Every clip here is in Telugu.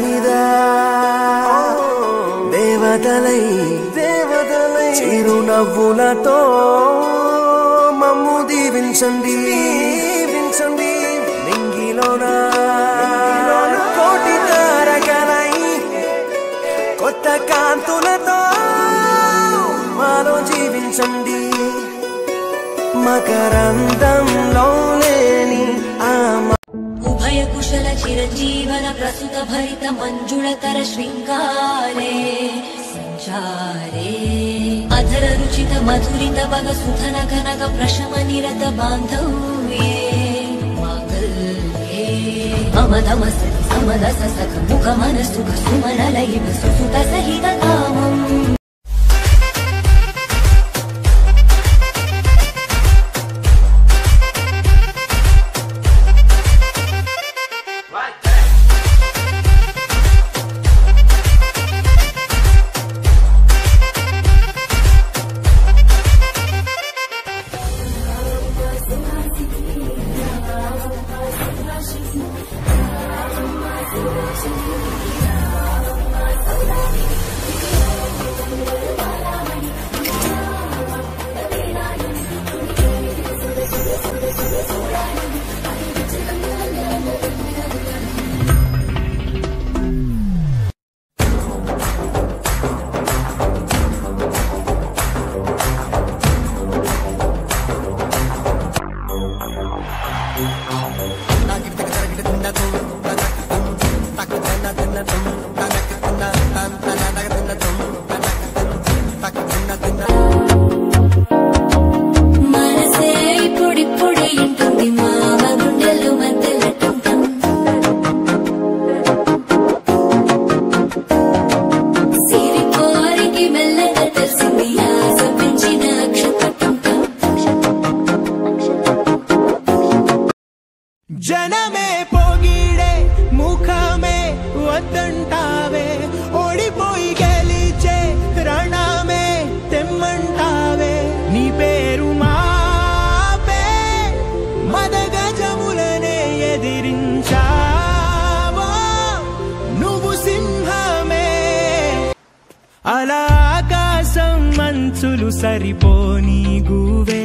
మీద దేవతలై చిరునవ్వులతో మమ్ము దీవించండి నింగిలోన కోటి తారకలై కొత్త కాంతులతో మాలో జీవించండి మకరందంలో లేని ఉభయ కుశల చిరంజీవన ప్రస్తుత భరిత మంజుళతర శృంగారే సంచారే అధర రుచిత మధురిత భగ సుధన కనక ప్రశమ నిరత బాంధవ్యే మాంగళ్యే మమధమస సమదస సఖ ముఖ మనసుఖ సుమనలయివ సుసుత సహిత కామం जनमे पोगीडे मुखमे वद्दंटावे ओडिपोई गेलिचे रणमे तेम्मंटावे नी पेरु मापे मदगजमुलने एदिरिंचावो नुव्वु सिंहमे अला आकाशं मंचुलु सरिपोनी गुवे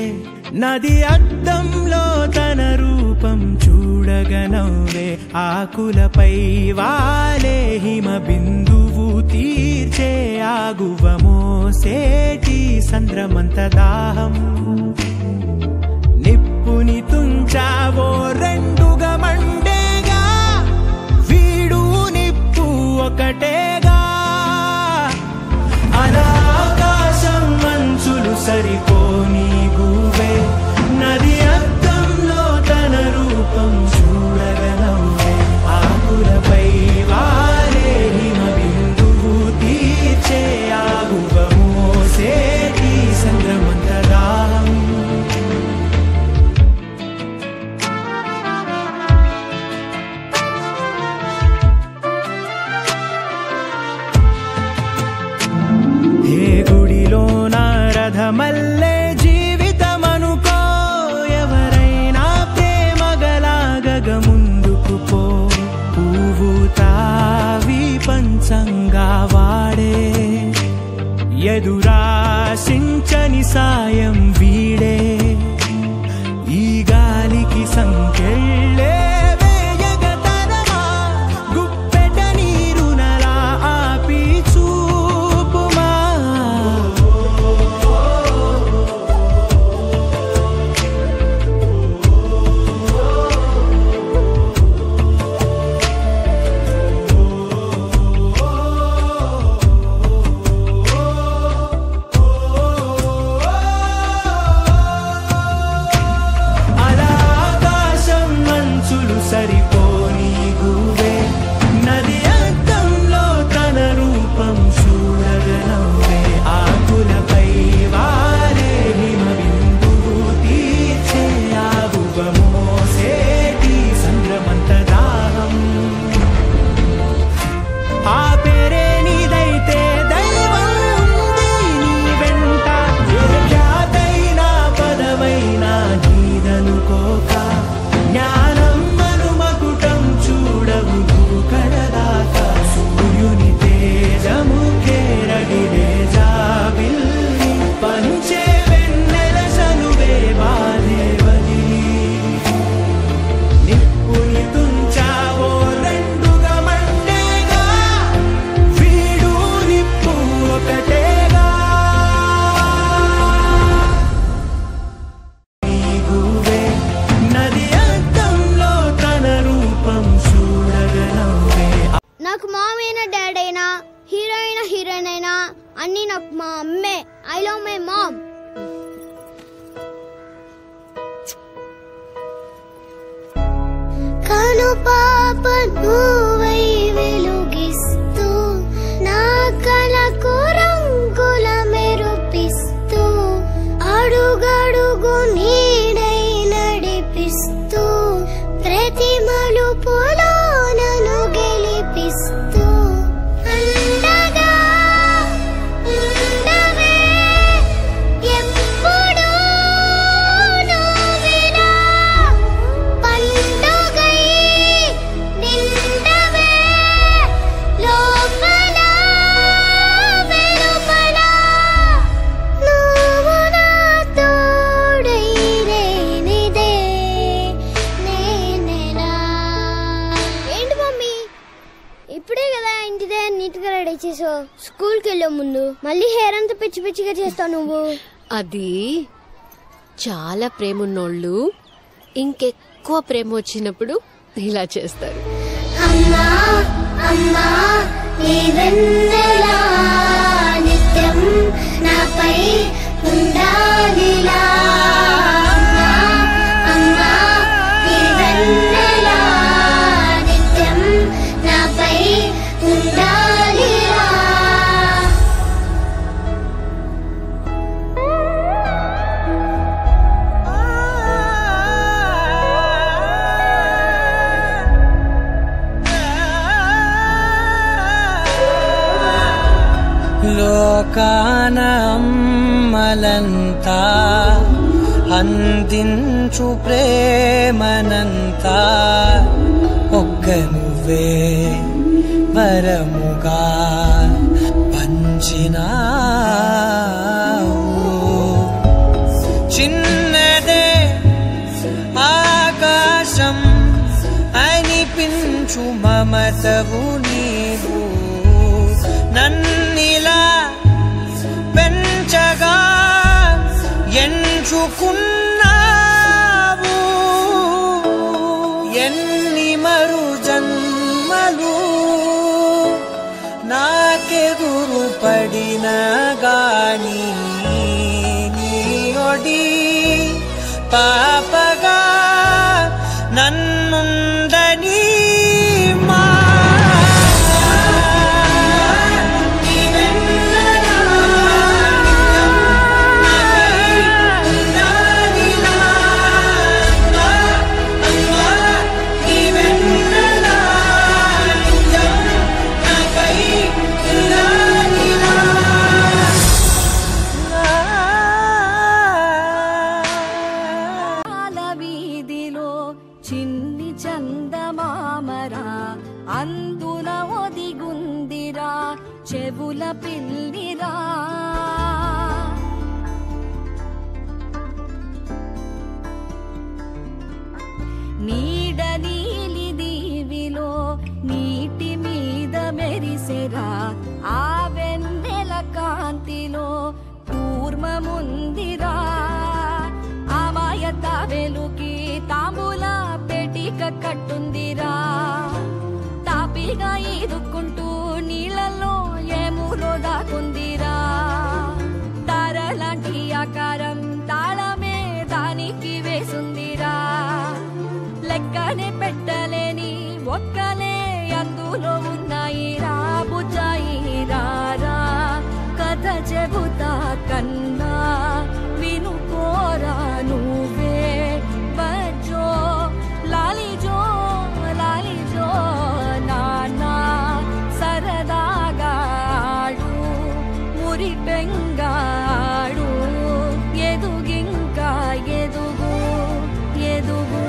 नदी अद्దంలో తన రూపం చూడగనవే ఆకులపై వాలే హిమ బిందువు తీర్చే ఆగువ మోసేటి సంద్రమంత దాహం నిప్పుని తుంచావో రెండుగా మండేగా వీడు నిప్పు ఒకటేగా అలా ఆకాశం మంచులు సరిపోని గువే నది అద్దంలో తన రూపం చూడగనవే ఆకులపై వాలే హిమ బిందువు తీర్చే ఆగువ మోసేటి సంద్రమంత దాహం హే గుడిలో నారథమల్లే జీవితమనుకో ఎవరైనా ప్రేమగలాగగ ముందుకు పో పువ్వు తావి పంచంగా వాడే ఎదురాశించని సాయం వీడే ఈ గాలికి సంకెళ్ళే వేయగతనమా గుప్పెట నీరునలా ఆపి చూపుమా అలా ఆకాశం మంచులు సరిపోని గువే నది అద్దంలో తన రూపం చూడగనవే ఆకులపై వాలే హిమ బిందువు తీర్చే ఆగువ మోసేటి సంద్రమంత దాహం ఆ పేరే నీదైతే దైవం ఉంది నీ వెంట ఏ ఖ్యాతైనా పదవైనా నీదనుకోక జ్ఞానం మనుమకు అన్ని నాకు మా అమ్మే. I love my mom. కను పాప నువ్వై వెలుగిస్తూ నా కలకు రంగుల మెరుపిస్తూ అడుగడుగు నీడై నడిపిస్తూ ప్రతి మలుపులో నన్ను గెలిపిస్తూ అండగా ఉండవే ఎప్పుడూ నువ్విలా పండుగై నిండవే లోపల వెలుపల నువ్వు నా తోడై లేనిదే నేనేనా. ఏంటి మమ్మీ, ఇప్పుడే కదా ఇంటి దగ్గర నీట్ గా రెడీ చేసావు. స్కూల్కి వెళ్ళే ముందు మళ్ళీ హెయిర్ అంతా పిచ్చి పిచ్చిగా చేస్తావు నువ్వు. అది చాలా ప్రేమ ఉన్నోళ్ళు ఇంకెక్కువ ప్రేమ వచ్చినప్పుడు ఇలా చేస్తారు. అమ్మా అమ్మా నీ వెన్నెలా నిత్యం నాపై ఉండాలిలా. అమ్మా అమ్మా నీ వెన్నెలా నిత్యం నాపై ఉండాలిలా. లోకాన అమ్మలంతా అందించు ప్రేమనంతా ఒక్క నువ్వే వరముగా పంచినావు. చిన్నదే ఆకాశం అనిపించు మమతవు నీవు నన్నిలా పెంచగా ఎంచుకున్నావు. ఎన్ని మరు జన్మలు నాకెదురు పడిన గాని నీ ఒడి పాపగా నన్నుందని మా చిన్ని చందమామరా అందున ఒదిగుందిరా చెవుల పిల్లిరా. నీడ నీలి దీవిలో నీటి మీద మెరిసెరా ఆ వెన్నెల కాంతిలో కూర్మముందిరా. అమాయత వెలుకి తాంబూల పెటిక కట్టుందిరా. తాపిగా ఈదుకుంటూ నీళ్ళల్లో ఏములో దాకుందిరా. తారలాంటి ఆకారం తాళమే దానికి వేసుందిరా. లెక్కనే పెట్టలేని ఒక్కలే అందులో ఉన్నాయిరా. బుజ్జాయిరా కథ చెబుతా కన్నా వినుకోరా నువ్వే బజ్జో లాలిజో లాలిజో నానా సరదాగా ఆడు మురి బెంగాడు ఎదుగింకా ఎదుగు ఎదుగు.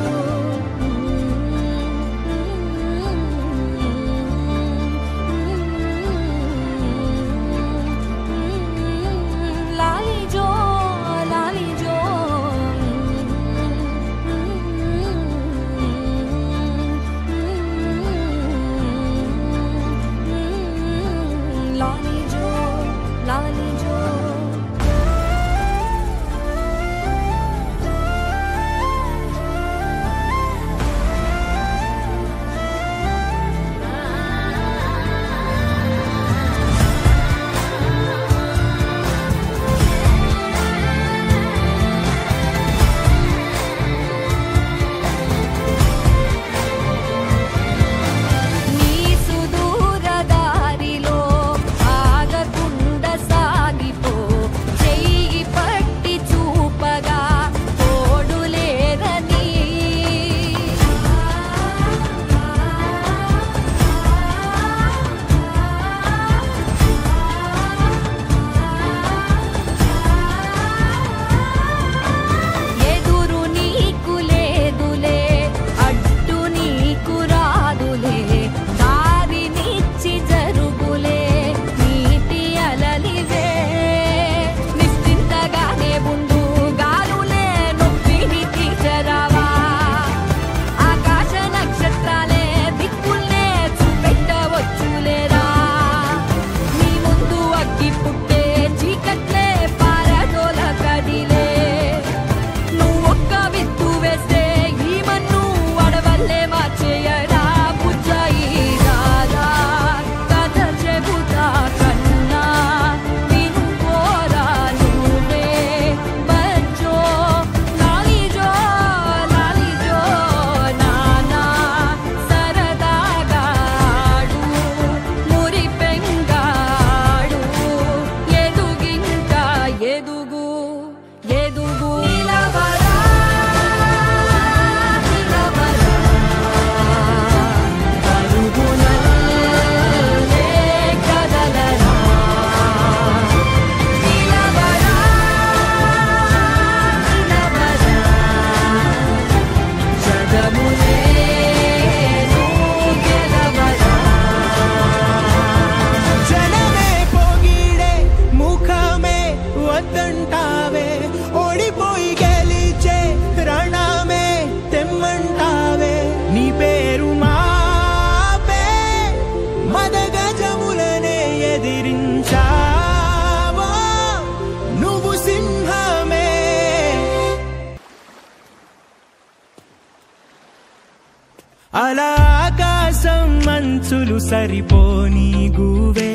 అలా ఆకాశం మంచులు సరిపోని గువే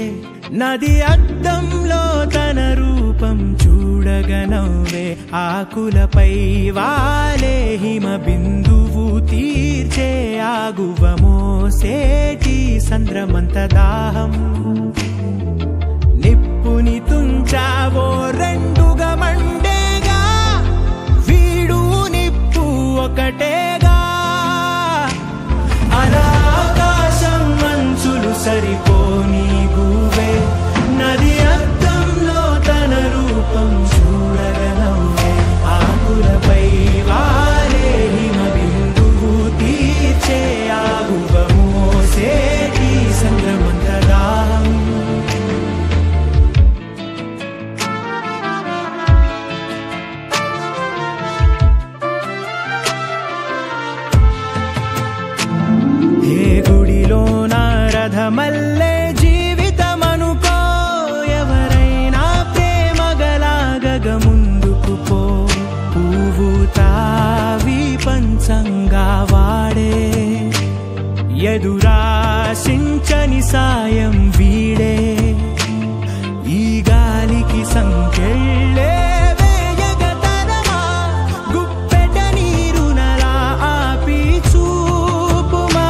నది అద్దంలో తన రూపం చూడగనవ్వే ఆకులపై వాలే హిమ బిందువు తీర్చే ఆగువ మోసేటి సంద్రమంత దాహం నిప్పుని తుంచావో రెండుగా మండేగా వీడు నిప్పు ఒకటేగా అలా ఆకాశం మంచులు సరిపోని గువే నది అద్దంలో తన రూపం చూడగనవ్వే ఆకులపై వాలే హిమ బిందువు తీర్చే ఆగువ మోసేటి సంద్రమంత దాహం రథమల్లే జీవితమనుకో ఎవరైనా ప్రేమగలాగగ ముందుకు పో పువ్వు తావి పంచంగా వాడే ఎదురాశించని సాయం వీడే ఈ గాలికి సంకెళ్ళే వేయగతరమా గుప్పెట నీరునలా ఆపి చూపుమా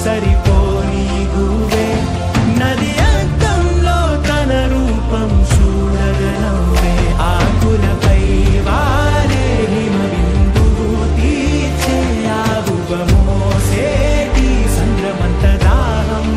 సరిపోని గువే నది అద్దంలో తన రూపం చూడగనవ్వే ఆకులపై వాలే హిమ బిందువు తీర్చే ఆగువ మోసేటి సంద్రమంత దాహం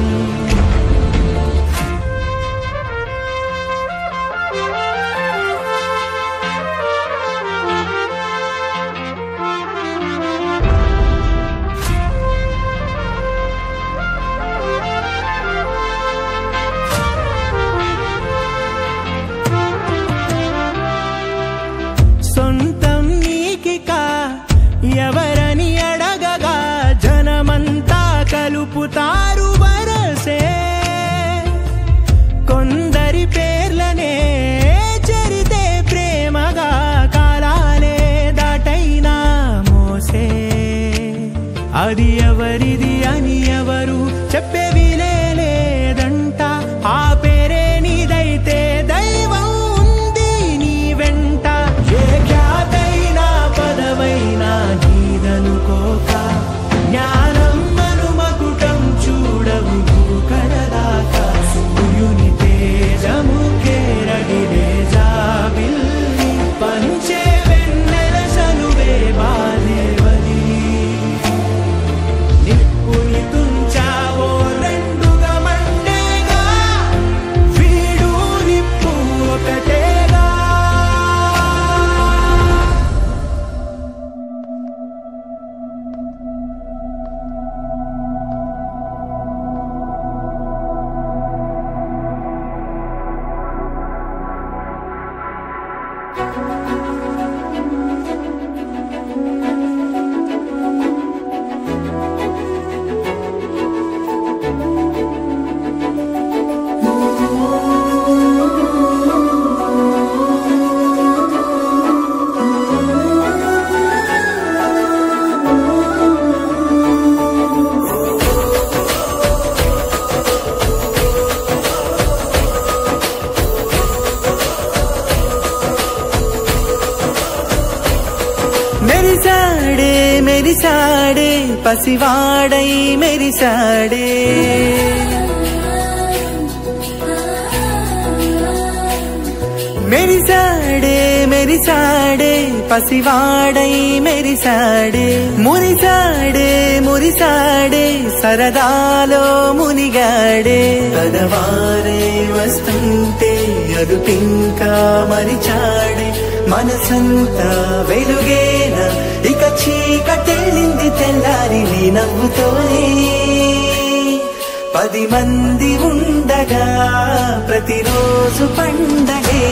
సొంతం నీకికా ఎవరని అడగగా జనమంతా కలుపుతారు వరసే కొందరి పేర్లనే చెరితే ప్రేమగా కాలాలే దాటైనా మోసే అది ఎవరిది అని ఎవరు చెప్పేవి లేదంట ఆ పేరే నీదైతే దైవం ఉంది నీ వెంట ఏ ఖ్యాతైనా పదవైనా నీదనుకోక జ్ఞానం మనుమకుటం చూడవు కడదాకా సూర్యుని తేజము కేరడిలే జాబిల్లి పంచే వెన్నెల సలువే బాలేవది నిప్పుని తుంచావో రెండుగా మండేగా వీడు నిప్పు ఒకటేగా మెరిసాడే మెరిసాడే పసివాడై మెరిసాడే మెరిసాడే మెరిసాడే పసివాడై మెరిసాడే మురిసాడే మురిసాడే సరదాలో మునిగాడే పదవారే వస్తుంటే అదుపింకా మరిచాడే మనసంతా వెలుగేన ఇక చీకటెళ్ళింది తెల్లారి నీ నవ్వుతోనే 10 మంది ఉండగా ప్రతిరోజు పండగే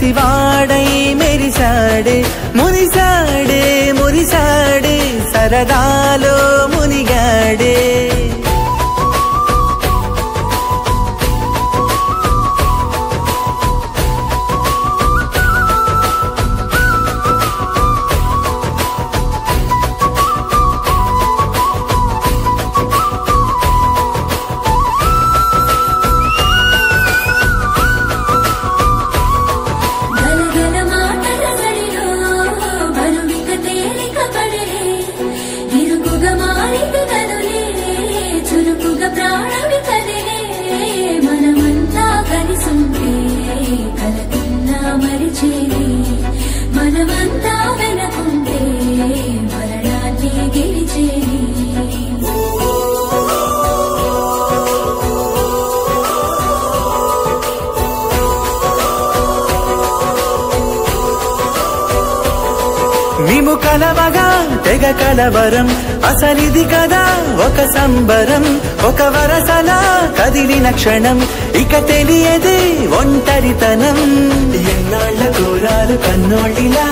పసివాడై మెరిసాడే మురిసాడే మురిసాడే సరదాలో మునిగాడే మనమంతా వెనకుంటే మరణాన్ని గెలిచేది మేము కలవగా తెగ కలవరం అసలిది కదా ఒక సంబరం ఒక వరసలా కదిలిన క్షణం ఇక తెలియదే ఒంటరితనం ఎన్నాళ్ల కోరాలు కన్నోళ్ళిలా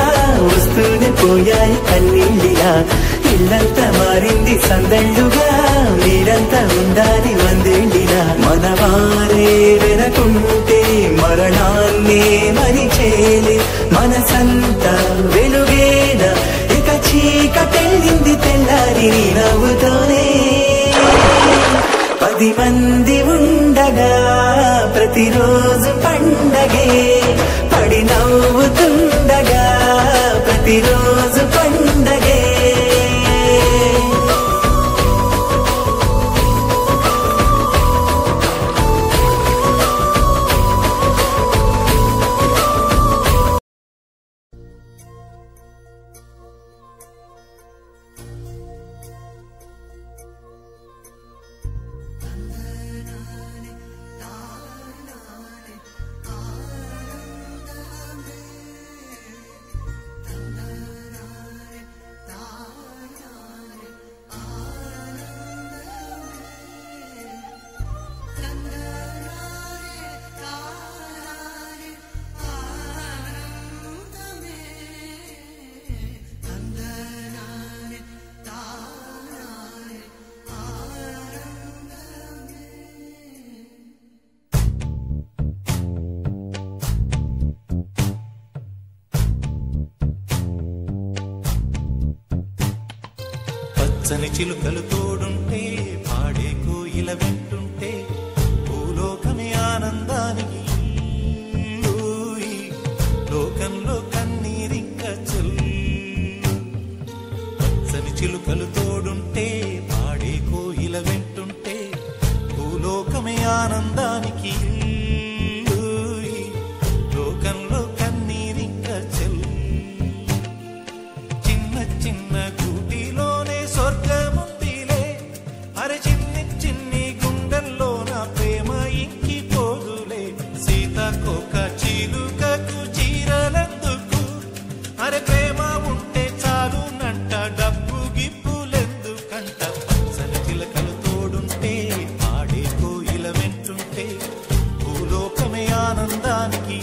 వస్తూనే పోయాయి కన్నీళ్ళిలా ఇల్లంతా మారింది సందళ్ళుగా మీరంతా ఉండాలి వందేళ్ళిలా మనవారే వెనకుంటే మరణాన్నే మరిచేలే మనసంతా వెలుగేన ఇక చీకటెళ్ళింది తెల్లారి నీ నవ్వుతోనే 10 మంది ఉండగా ప్రతిరోజు పండగే పడి నవ్వుతుండగా ప్రతిరోజు పండగే పచ్చని చిలుకలు తోడుంటే పాడే కోయిల వింటుంటే భూలోకమే ఆనందానికి లోకంలో కన్నీరింక చెల్లు పచ్చని చిలుకలు తోడుంటే పాడే కోయిల వింటుంటే భూలోకమే ఆనందానికి లోకంలో కన్నీరింక చెల్లు చిన్న చిన్న గూటిలోనే స్వర్గముందిలే అరే చిన్ని చిన్ని గుండెల్లో నా ప్రేమ ఇంకి పోదులే సీతకొక చిలుకకు చీరలెందుకు అరే ప్రేమ ఉంటే చాలు నంట డబ్బు గిప్పులెందుకంట పచ్చని చిలకలు తోడుంటే ఆడే కోయిల వెంటుంటే భూలోకమే ఆనందానికి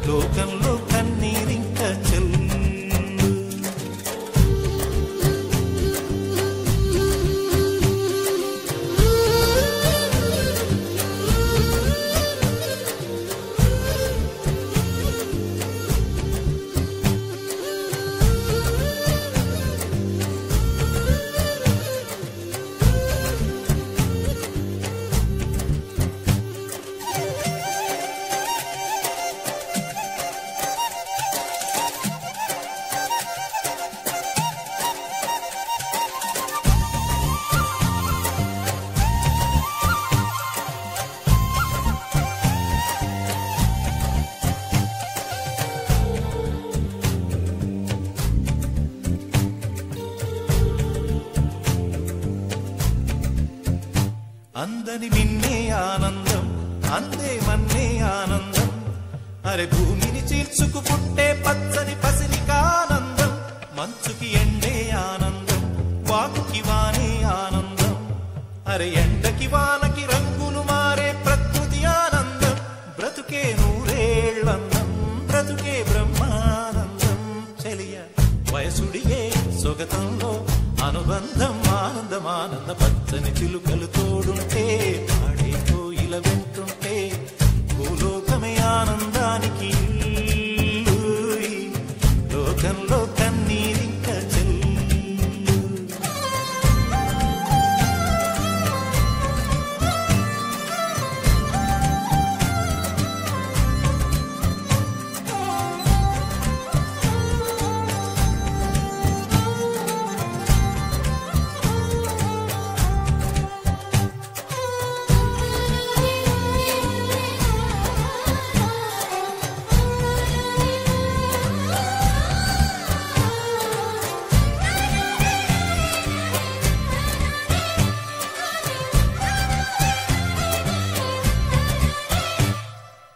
లోకంలో కన్నీరింక చెల్లు అందని మిన్నే ఆనందం అందే మన్నే ఆనందం అరే భూమిని చీల్చుకు పుట్టే పచ్చని పసిరికానందం మంచుకి ఎండే ఆనందం వాకుకి వానే ఆనందం అరే ఎండకి వానకి రంగులు మారే ప్రకృతి ఆనందం బ్రతుకేను అనుబంధం ఆనందమానంద పచ్చని చిలుకలు తోడుంటే పాడే కోయిల వింటుంటే భూలోకమే ఆనందానికి లోకంలో కన్నీరింక చెల్లు.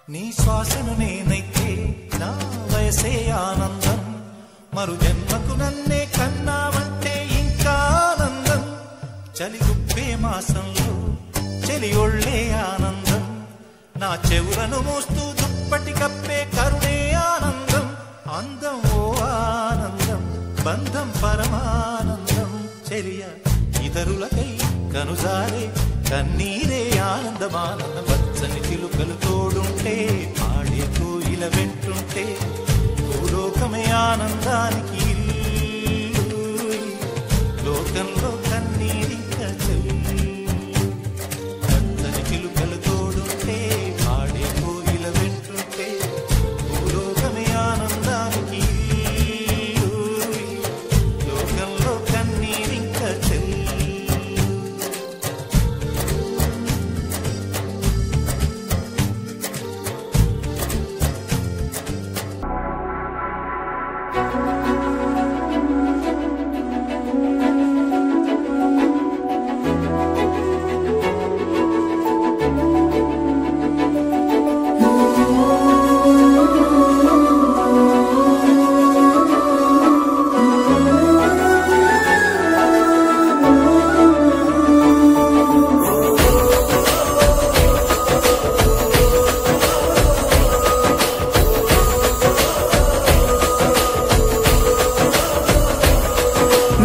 నీ శ్వాసను నేనైతే నా వయసే ఆనందం మరు జన్మకు నన్నే కన్నావంటే ఇంకా ఆనందం చలి గుప్పే మాసంలో చెలి ఒళ్ళే ఆనందం నా చెవులను మోస్తూ దుప్పటి కప్పే కరుణే ఆనందం అందం ఓ ఆనందం బంధం పరమానందం చెలియ ఇతరులకై కనుజారే కన్నీరే ఆనందమానందం పచ్చని చిలుకలు తోడుంటే ఆడే కోయిల వెంటుంటే భూలోకమే ఆనందానికి లోకంలో కన్నీరింక చెల్లు. పచ్చని చిలుకలు తోడుంటే ఆడే కోయిల వెంటుంటే భూలోకమే ఆనందానికి లోకంలో కన్నీరింక చెల్లు.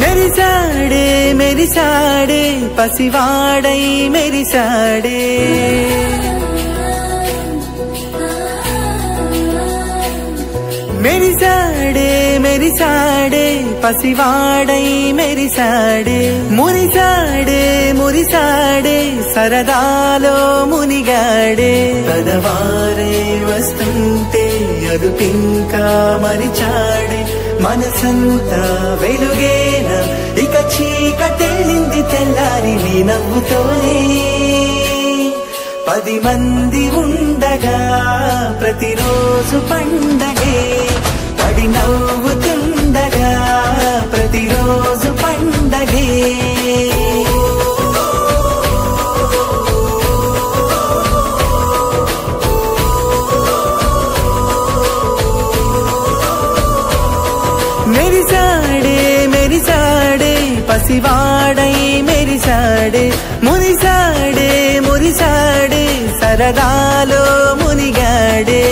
మెరిసాడే మెరిసాడే పసివాడై మెరిసాడే మెరిసాడే మెరిసాడే పసివాడై మెరిసాడే మురిసాడే మురిసాడే సరదాలో మునిగాడే పదవారే వస్తుంటే అదుపింకా మరిచాడే మనసంతా వెలుగేన ఇక చీకటెళ్ళింది తెల్లారి నీ నవ్వుతోనే 10 మంది ఉండగా ప్రతిరోజు పండగే పడి నవ్వుతుండగా ప్రతిరోజు పండగే మెరిసాడే మెరిసాడే పసివాడై మెరిసాడే మురిసాడే మురిసాడే సరదాలో మునిగాడే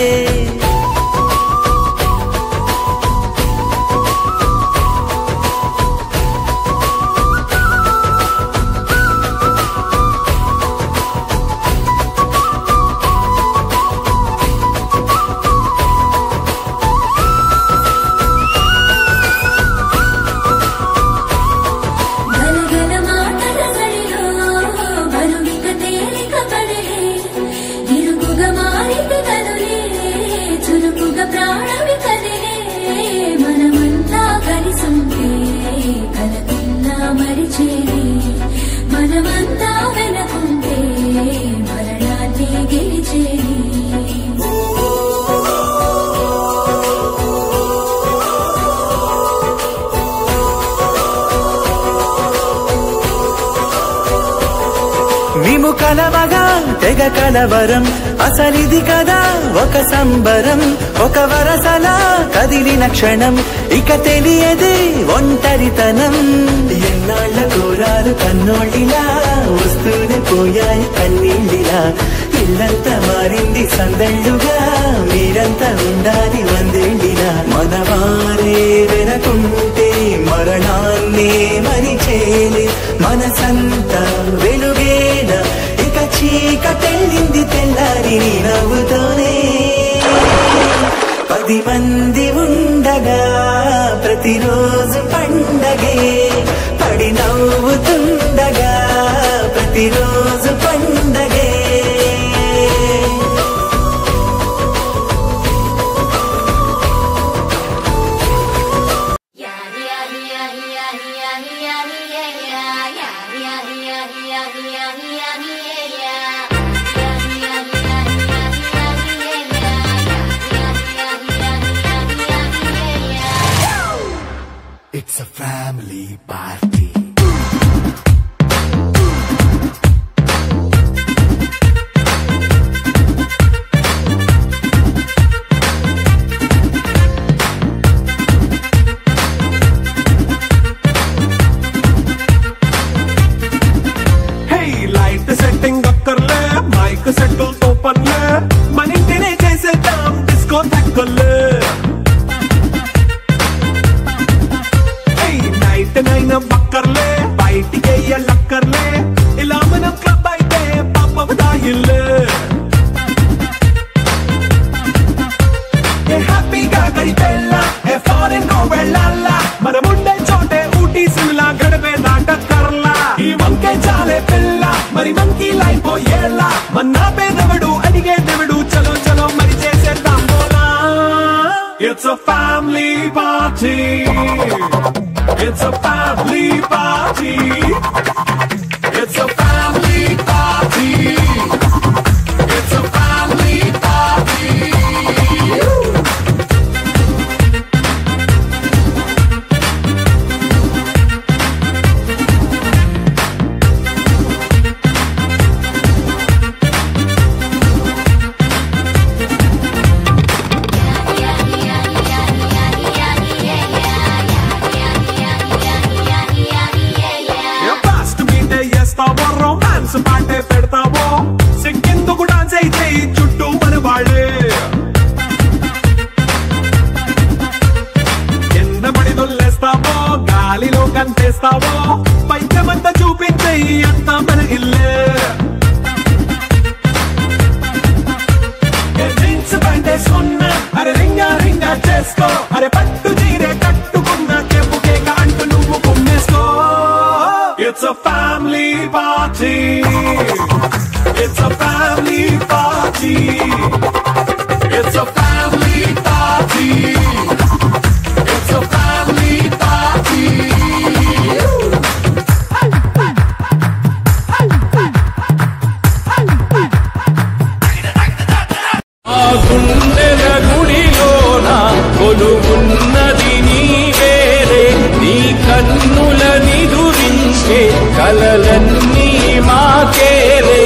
మనమంతా వెనకుంటే మరణాన్ని గెలిచేది మేము కలవగా తెగ కలవరం అసలిది కదా ఒక సంబరం ఒక వరసలా కదిలిన క్షణం ఇక తెలియదే ఒంటరితనం ఎన్నాళ్ళ కోరాలు కన్నోళ్ళిలా వస్తూనే పోయాయి కన్నీళ్ళిలా ఇల్లంతా మారింది సందళ్ళుగా మీరంతా ఉండాలి వందేళ్ళినా మనవారే వెనకుంటే మరణాన్నే మరిచేలే మనసంతా వెలుగేన ఇక చీకటెళ్ళింది తెల్లారి నీ నవ్వుతోనే 10 మంది ఉండగా ప్రతిరోజు పండగే పడి నవ్వుతుండగా ప్రతిరోజు పండగే It's a family party. Hey, light setting akkarle, mic settle to panle, manintine chesedam disco thakkale. నైన బక్కర్లే బయటికి లక్కర్లే ఇలా మనం క్లబ్ అయితే పాపదాయిల్లే హ్యాపీగా గడిపెళ్ళ ఫారెన్ కో వెళ్ళాల మనముండే చోటే ఊటీ సిమ్లా గడిపే నాటకర్లా ఈ వంకే చాలే పిల్ల మరి మంకీ లైఫ్ ఏళ్ళ మన్నా పేదవడు అడిగే దేవుడు చలో చలో మరి చేసేద్దాం బోలా it's a family party. It's a family party. It's a family party. It's a family party. Romance పాటే పెడతావో సిక్కిందుకు డాన్స్ అయితే చుట్టూ మన వాళ్ళే కింద పడి దొల్లేస్తావో గాలిలో కంటేస్తావో పైకమంతా చూపించే అంతా మన ఇల్లే జీన్స్ ప్యాంటేసుకున్నా అరే రింగా రింగా చేసుకో అరే పట్టు చీరే కట్టుకున్న చెప్పుకే అంటూ నువ్వు కుమ్మేసుకో It's a family party. It's a family party. It's a family party. It's a family party. ఆ గుండెల గుడిలోన కొలువున్నది నీవేరే నీ కన్నుల నిదురించే కలలన్నీ మాకేరే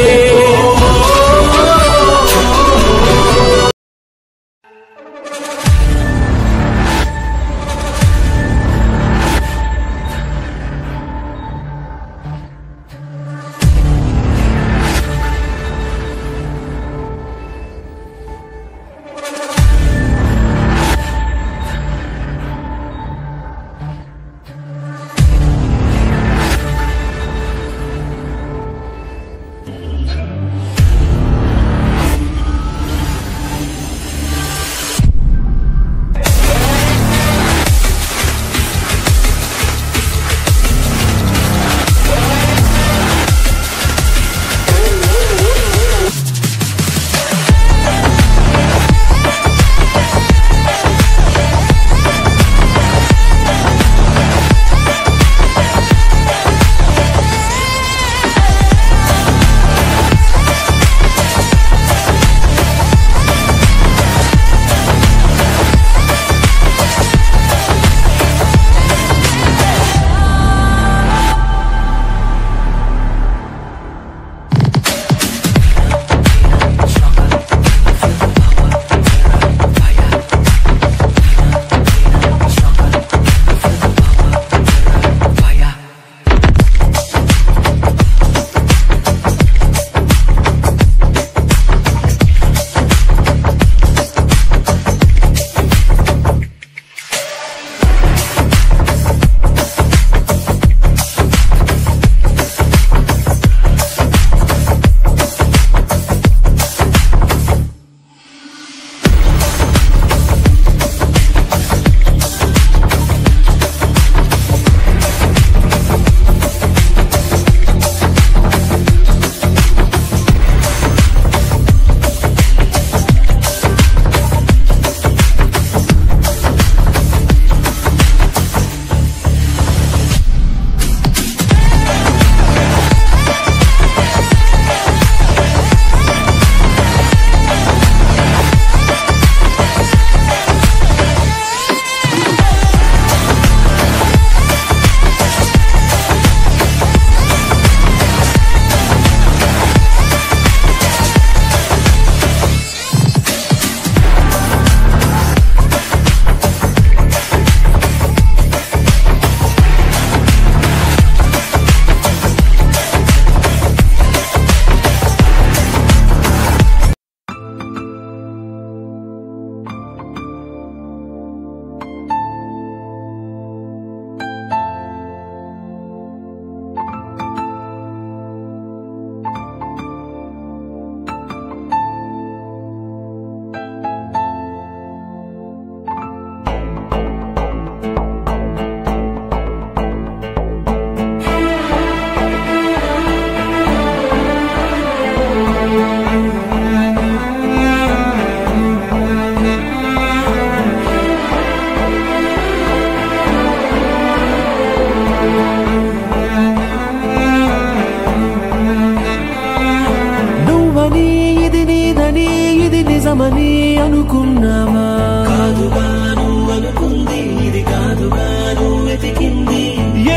నిజమని అనుకున్నావా? కాదుగాను అనుకుంది ఇది కాదుగాను వెతికింది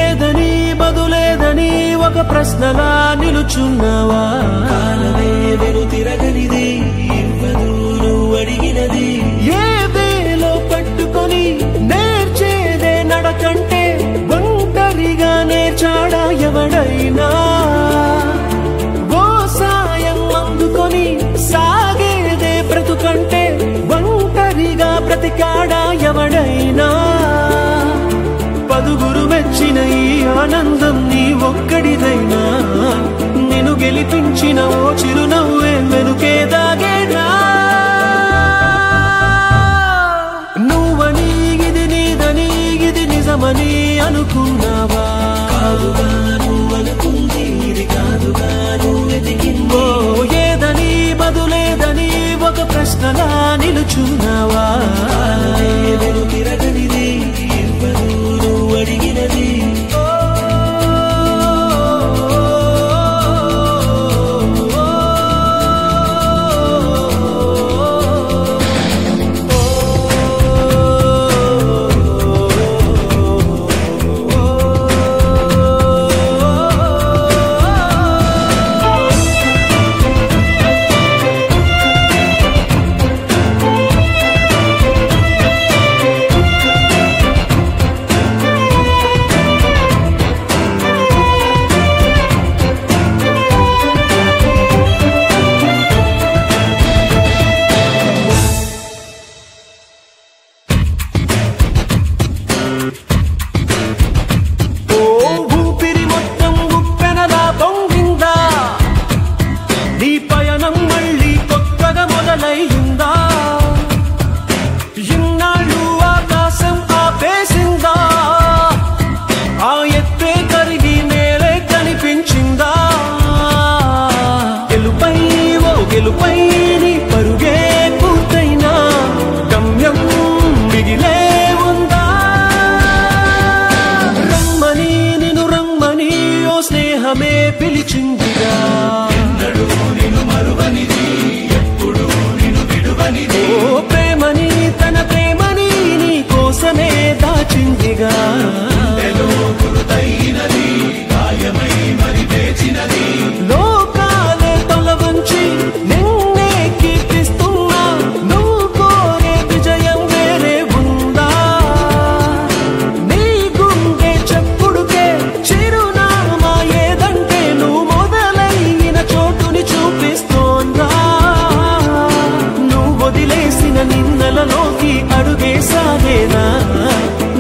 ఏదని బదులేదని ఒక ప్రశ్నలా నిలుచున్నావా? కాలమే వెను తిరగనిది ఇవ్వదు నువ్వు అడిగినది ఏ వేలో పట్టుకొని నేర్చేదే నడకంటే ఒంటరిగా నేర్చాడా ఎవడైనా? ఓ సాయం అందుకొని సాగేదే బ్రతుకంటే ఒంటరిగా బ్రతికాడా ఎవడైనా? పదుగురు మెచ్చిన ఈ ఆనందం నీ ఒక్కడిదైనా నేను గెలిపించిన ఓ చిరునవ్వే వెనుకే దాగేనా? నువ్వని ఇది నీదని ఇది నిజమని అనుకున్నావా? కాదుగాను అనుకుంది ఇది కాదుగాను వెతికింది ఏదని బదులేదని ఒక ప్రశ్నలా నిలుచున్నావా? వెను తిరగనిది ఇవ్వదు నువ్వు అడిగినది లోకాలే తొలవంచి నిన్నే కీర్తిస్తున్నా నువ్వు కోరే విజయం వేరే ఉందా? నీ గుండె చెప్పుడుకే చిరునామా ఏదంటే నువ్వు మొదలైన చోటుని చూపిస్తోందా? నువ్వు వదిలేసిన నిన్నలలోకి అడుగేసాగేనా?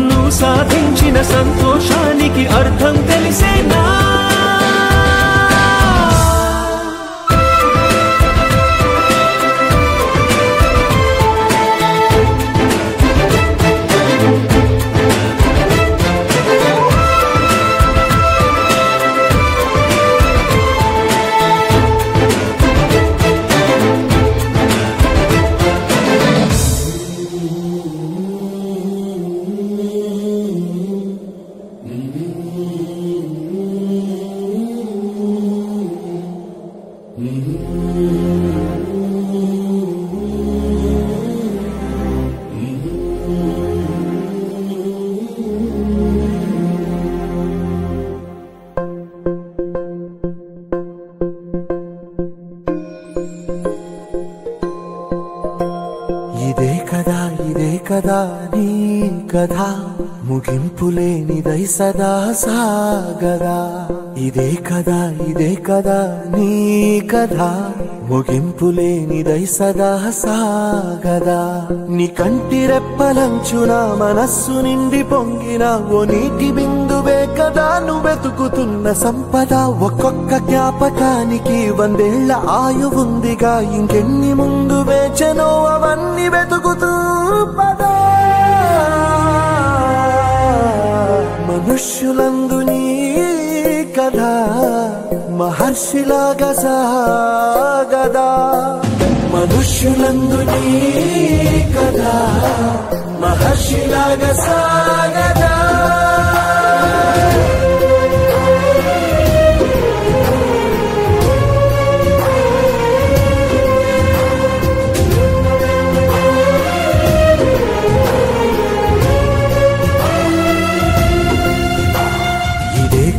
నువ్వు సాధించిన సంతోషానికి అర్థం తెలిసేనా? ఇదే కదా నీ కథ ముగింపులేనిదై సదా సాగదా? ఇదే కదా నీ కథ ముగింపులేనిదై సదా సాగదా? నీ కంటి రెప్పలంచున మనస్సు నిండి పొంగిన ఓ నీటి బిందువే కదా నువ్వెతుకుతున్న సంపద. ఒక్కొక్క జ్ఞాపకానికి 100 ఏళ్ల ఆయువుందిగా ఇంకెన్ని ముందు వేచనో అవన్నీ వెతుకుతూ పదా. మనుష్యులందు నీ కథ మహర్షిలాగా సాగదా? మనుష్యులందు నీ కథ మహర్షిలాగా సాగదా?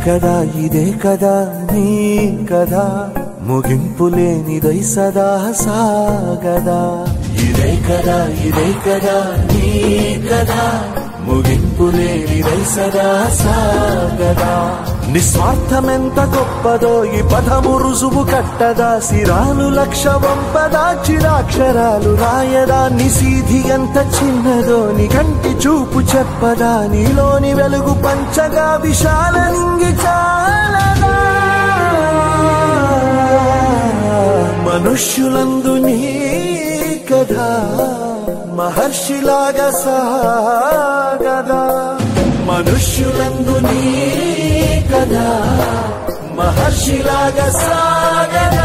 కదా ఇదే కదా నీ కదా ముగింపు లేనిదై సదా సాగదా ఇదే కదా నీ కదా ముగింపు లేనిదై సదా సాగదా నిస్వార్థమెంత గొప్పదో ఈ పదము రుజువు కట్టదా సిరాలు లక్ష వంపదా చిరాక్షరాలు రాయదా నిసీధి ఎంత చిన్నదో నీ కంటి చూపు చెప్పదా నీలోని వెలుగు పంచగా విశాల నింగి చాలదా మనుష్యులందు నీ కథ మహర్షిలాగా సాగదా మనుష్యులందు నీ కథ మహర్షిలాగా సాగదా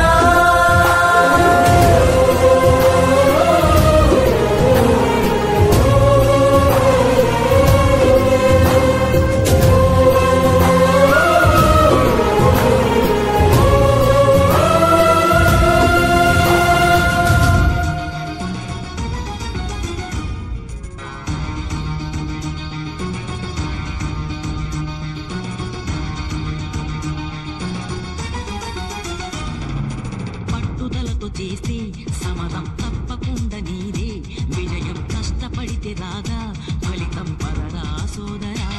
చేస్తే సమరం తప్పకుండా నీదే విజయం కష్టపడితే రాగా ఫలితం పరరా సోదరా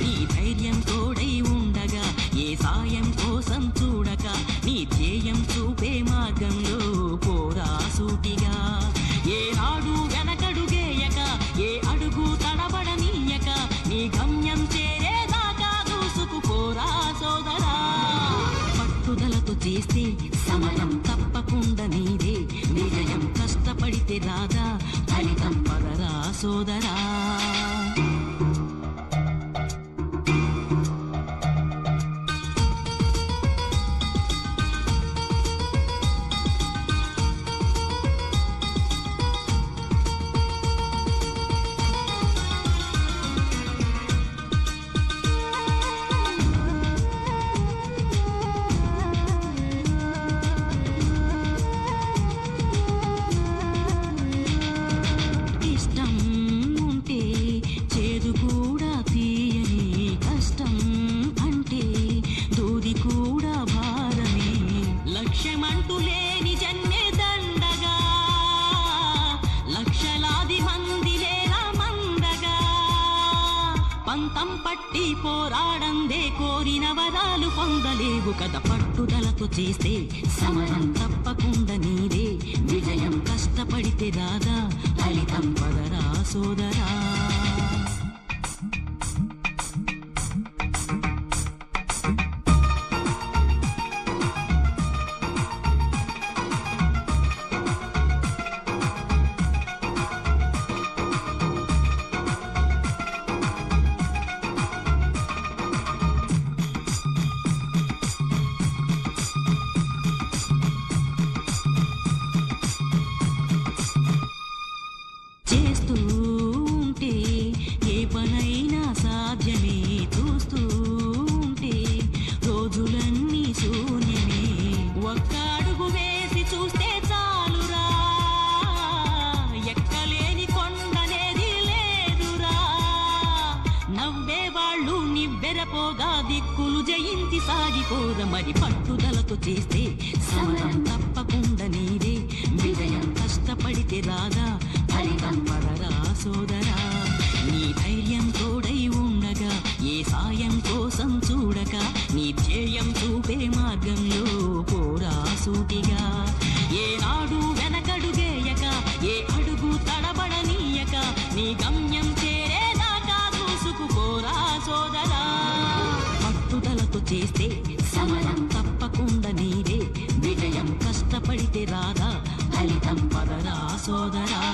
నీ ధైర్యం తోడై ఉండగా ఏ సాయం కోసం చూడక నీ ధ్యేయం చూపే మార్గంలో పోరా సూటిగా ఏనాడు వెనకడుగేయక ఏ అడుగు తడబడనీయక నీ గమ్యం చేరేదాకా దూసుకుపోరా సోదరా పట్టుదలతో చేస్తే సమరం తప్పకుండా నీదే విజయం కష్టపడితే రాదా ఫలితం పదరా సోదరా పోరాడందే కోరిన వరాలు పొందలేవు కదా పట్టుదలతో చేస్తే సమరం తప్పకుండా నీదే విజయం కష్టపడితే రాదా ఫలితం పదరా సోదరా చేస్తూ ఉంటే ఏ పనైనా సాధ్యమే చూస్తూ ఉంటే రోజులన్నీ శూన్యమే ఒక్క అడుగు వేసి చూస్తే చాలురా ఎక్కలేని కొండనేది లేదురా నవ్వే వాళ్ళు నివ్వెరపోగా దిక్కులు జయించి సాగిపోర మరి పట్టుదలతో చేస్తే సమరం తప్పకుండా నీదే విజయం కష్టపడితే రాదా ఫలితం పదరా సోదరా నీ ధైర్యం తోడై ఉండగా ఏ సాయం కోసం చూడక నీ ధ్యేయం చూపే మార్గంలో పోరా సూటిగా ఏనాడు వెనకడుగేయక ఏ అడుగు తడబడనీయక నీ గమ్యం చేరేదాకా దూసుకుపోరా సోదరా పట్టుదలతో చేస్తే సమరం తప్పకుండా నీదే విజయం కష్టపడితే రాదా ఫలితం పదరా సోదరా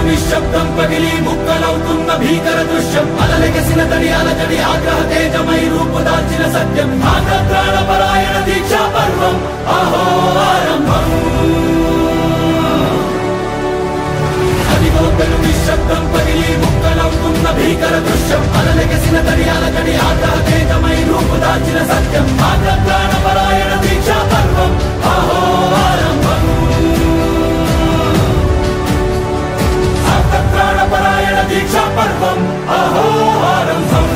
నిశ్శబ్దం పగిలి ముక్కలవుతున్న భీకర దృశ్యం అలలకి అలలెగసిన తడియాల తడి ఆగ్రహ తేజమై రూపు దాల్చిన సత్యం ఆగ్రత్రాణ పరాయణ దీక్షా పర్వం అహో ఆరంభం అదిగోతలు నిశ్శబ్దం పగిలి ముక్కలవుతున్న భీకర దృశ్యం అలలెగసిన తడియాల తడి ఆగ్రహ తేజమై రూపు దాల్చిన సత్యం ఆగ్రత్రాణ పరాయణ దీక్షా పర్వం అహో ఆరంభం ప్రాణపరాయణ దీక్షా పర్వం అహో ఆరంభం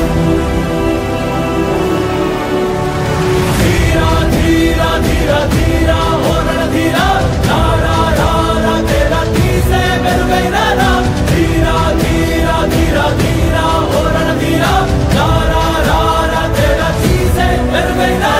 ధీరా ధీరా ధీరా ధీరా ఓరణ ధీరా రారా రారా తేరా తీసే మెరుగైనా ధీరా ధీరా ధీరా ధీరా ఓరణ ధీరా రారా రారా తేరా తీసే మెరుగైనా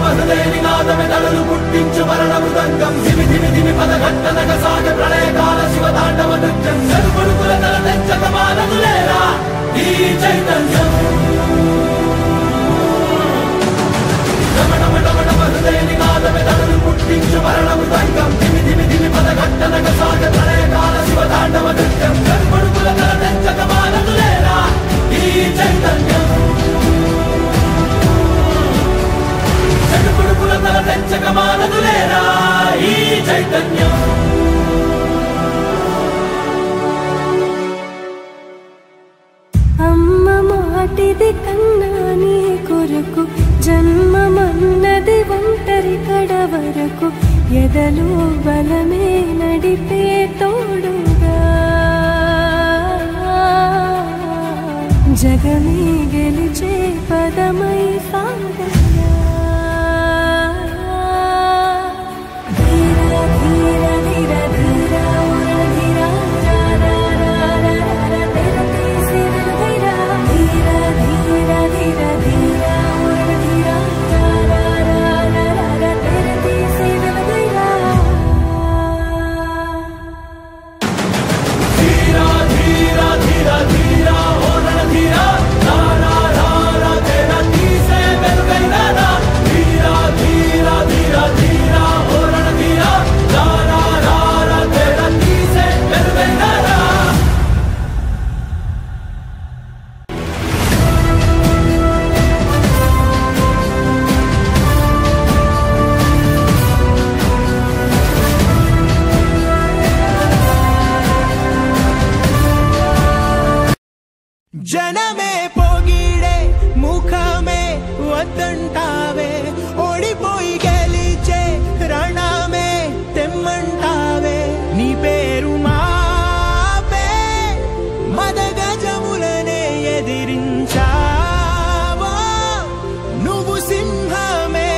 హృదయనినాదమెదలు పుట్టించు మరణ మృదంగం ధిమి ధిమి ధిమి పదఘట్టనగ సాగ ప్రళయకాల శివతాండవ నృత్యం సరుపడుకుల తల తెచ్చక మానదులేరా ఈ చైతన్యం రమణమటమటమ హృదయనినాదమెదలు పుట్టించు మరణ మృదంగం ధిమి ధిమి ధిమి పదఘట్టనగ సాగ ప్రళయకాల శివతాండవ నృత్యం సరుపడుకుల తల తెచ్చక మానదులేరా ఈ చైతన్యం చెడుపుడుకుల తల తెచ్చక మానదులేరా ఈ చైతన్యం అమ్మ మాటిది కన్నా నీ కొరకు జన్మమన్నది ఒంటరి కడ వరకు ఎదలో బలమే నడిపే తోడుగా జగమే గెలిచే పదమై సాగ జనమే పొగిడే ముఖమే వద్దంటావే ఓడిపోయి గెలిచే రణమే తెమ్మంటావే నీ పేరు మాపే మదగజములనే ఎదిరించావో నువ్వు సింహమే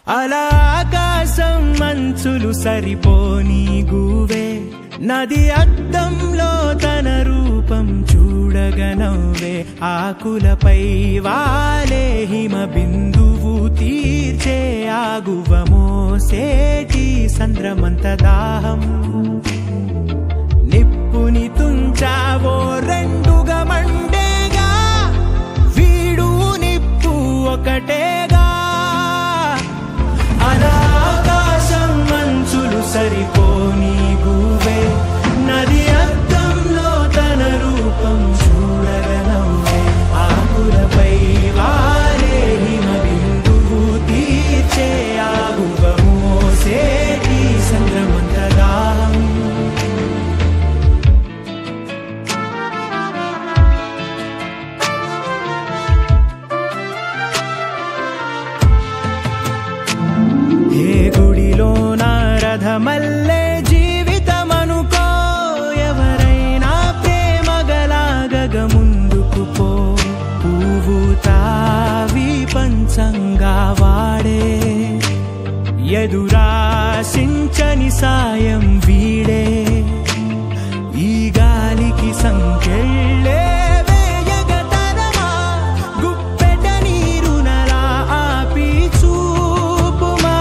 అలా ఆకాశం మంచులు సరిపోని గువే నది అద్దంలో తన రూపం చూడగనవ్వే ఆకులపై వాలే హిమ బిందువు తీర్చే ఆగువ మోసేటి సంద్రమంత దాహం నిప్పుని తుంచావో రెండుగా మండేగా వీడు నిప్పు ఒకటేగా ఆకాశం మంచులు సరిపోని గువే నది అద్దంలో తన రూపం చూడగనవ్వే ఆకులపై వారే హిమ బిందువు తీర్చే ఆగువ మోసేటి సంద్రమంత దాహం గుడిలో నారథ మల్లె ఎదురాశించని సాయం వీడే ఈ గాలికి సంకెళ్ళే వేయగతరమా గుప్పెట నీరునలా ఆపి చూపుమా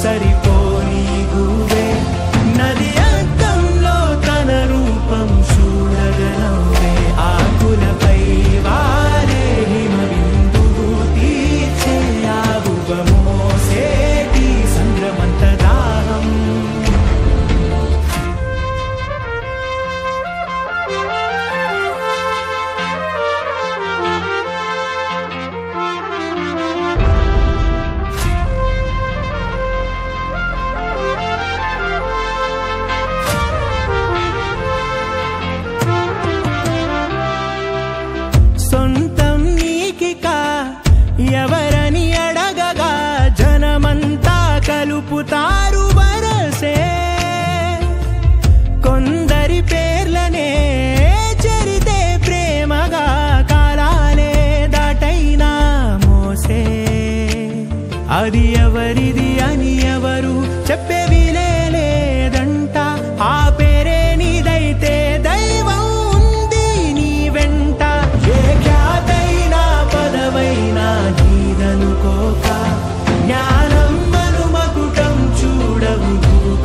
సరిపోని గువే నది అద్దంలో తన రూపం చూడగలవే ఆకులపై వారే హిమ బిందువు తీర్చే ఆగువ మోసేటి సంద్రమంత దాహం సొంతం నీకిక ఎవరని అడగగా జనమంతా కలుపుతారు వరసే కొందరి పేర్లనే చెరితే ప్రేమగా కాలాలే దాటైనా మోసే అది ఎవరిది అని ఎవరు చెప్పేవి లేదంట ఆ పేరే నీదైతే దైవం ఉంది నీ వెంట ఏ ఖ్యాతైనా పదవైనా నీదనుకోక జ్ఞానం మనుమకుటం చూడవు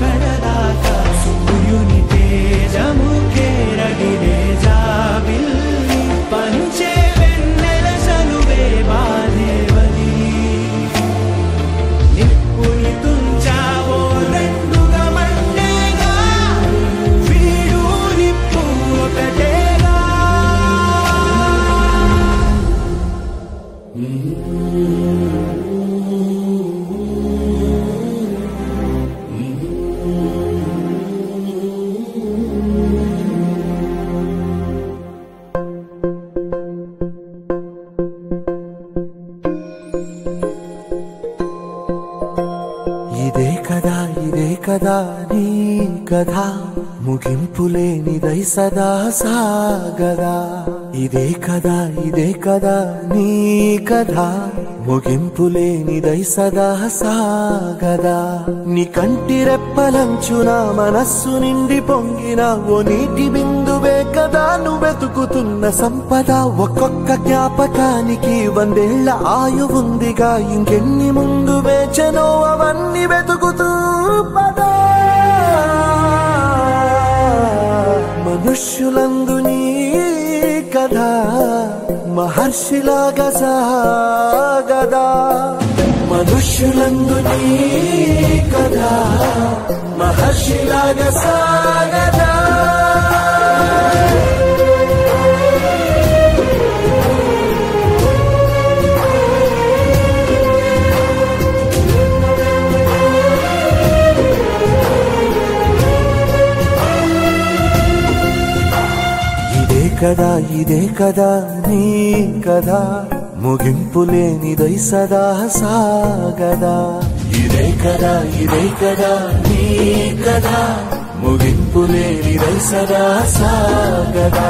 కడదాకా సూర్యుని తేజముఖే రగిలే జాబిల్లి పంచే వెన్నెల సలువే బాధేవది నిప్పుని తుంచావో రెండుగా మండేగా వీడు నిప్పు ఒకటేగా ఇదే కదా నీ కథ ముగింపులేనిదై సదా సాగదా ఇదే కదా నీ కథ ముగింపులేనిదై సదా సాగదా నీ కంటి రెప్పలంచున మనస్సు నిండి పొంగిన ఓ నీటి బిందువే కదా నువ్వెతుకుతున్న సంపద ఒక్కొక్క జ్ఞాపకానికి 100 ఏళ్ల ఆయువుందిగా ఇంకెన్ని ముందు వేచనో అవన్నీ వెతుకుతూ పదా మనుష్యులందు నీ కథ మహర్షిలాగా సాగదా మనుష్యులందు నీ కథ మహర్షిలాగా సాగదా ఇదే కదా నీ కథ ముగింపులేనిదై సదా సాగదా ఇదే కదా నీ కథ ముగింపులేనిదై సదా సాగదా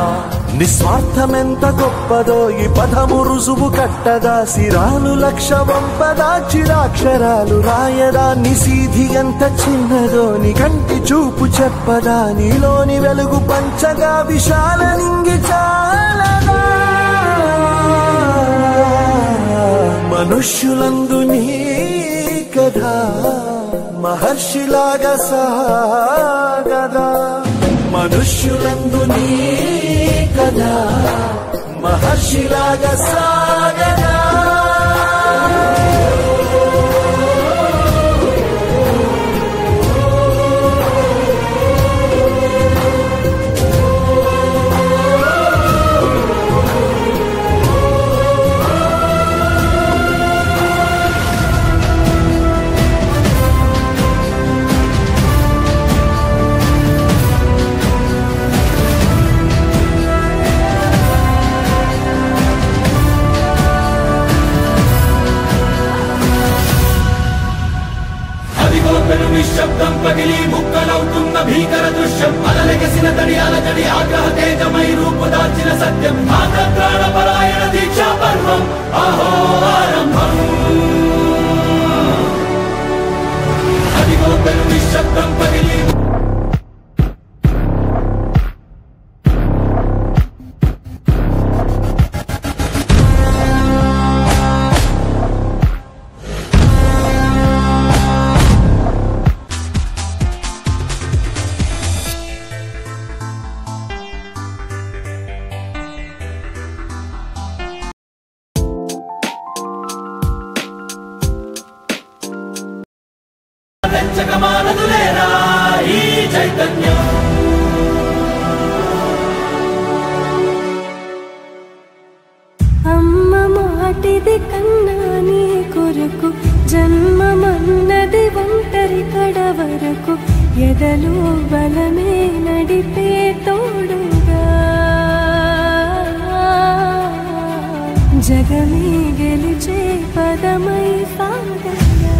నిస్వార్థమెంత గొప్పదో ఈ పదము రుజువు కట్టదా సిరాలు లక్ష వంపదా చిరాక్షరాలు రాయదా నిసీధి ఎంత చిన్నదో నీ కంటి చూపు చెప్పదా నీలోని వెలుగు పంచగా విశాల నింగి చాలదా మనుష్యులందు నీ కథ మహర్షిలాగా సాగదా మనుష్యులందు నీ కథ మహర్షిలాగా సాగదా నిశ్శబ్దం పగిలి ముక్కలవుతున్న భీకర దృశ్యం అలలెగసిన తడి అలజడి ఆగ్రహ తేజమై రూపుదాల్చిన సత్యం ఆగ్రహ పరాయణ దీక్షా పర్వం అహో ఆరంభం అదిగో పెను నిశ్శబ్దం పగిలి జగమానదులేరా ఈ చైతన్యం అమ్మ మాటిది కన్నా నీ కొరకు జన్మమన్నది ఒంటరి కడ వరకు ఎదలు బలమే నడిపే తోడుగా జగమే గెలిచే పదమై సాగయ్యా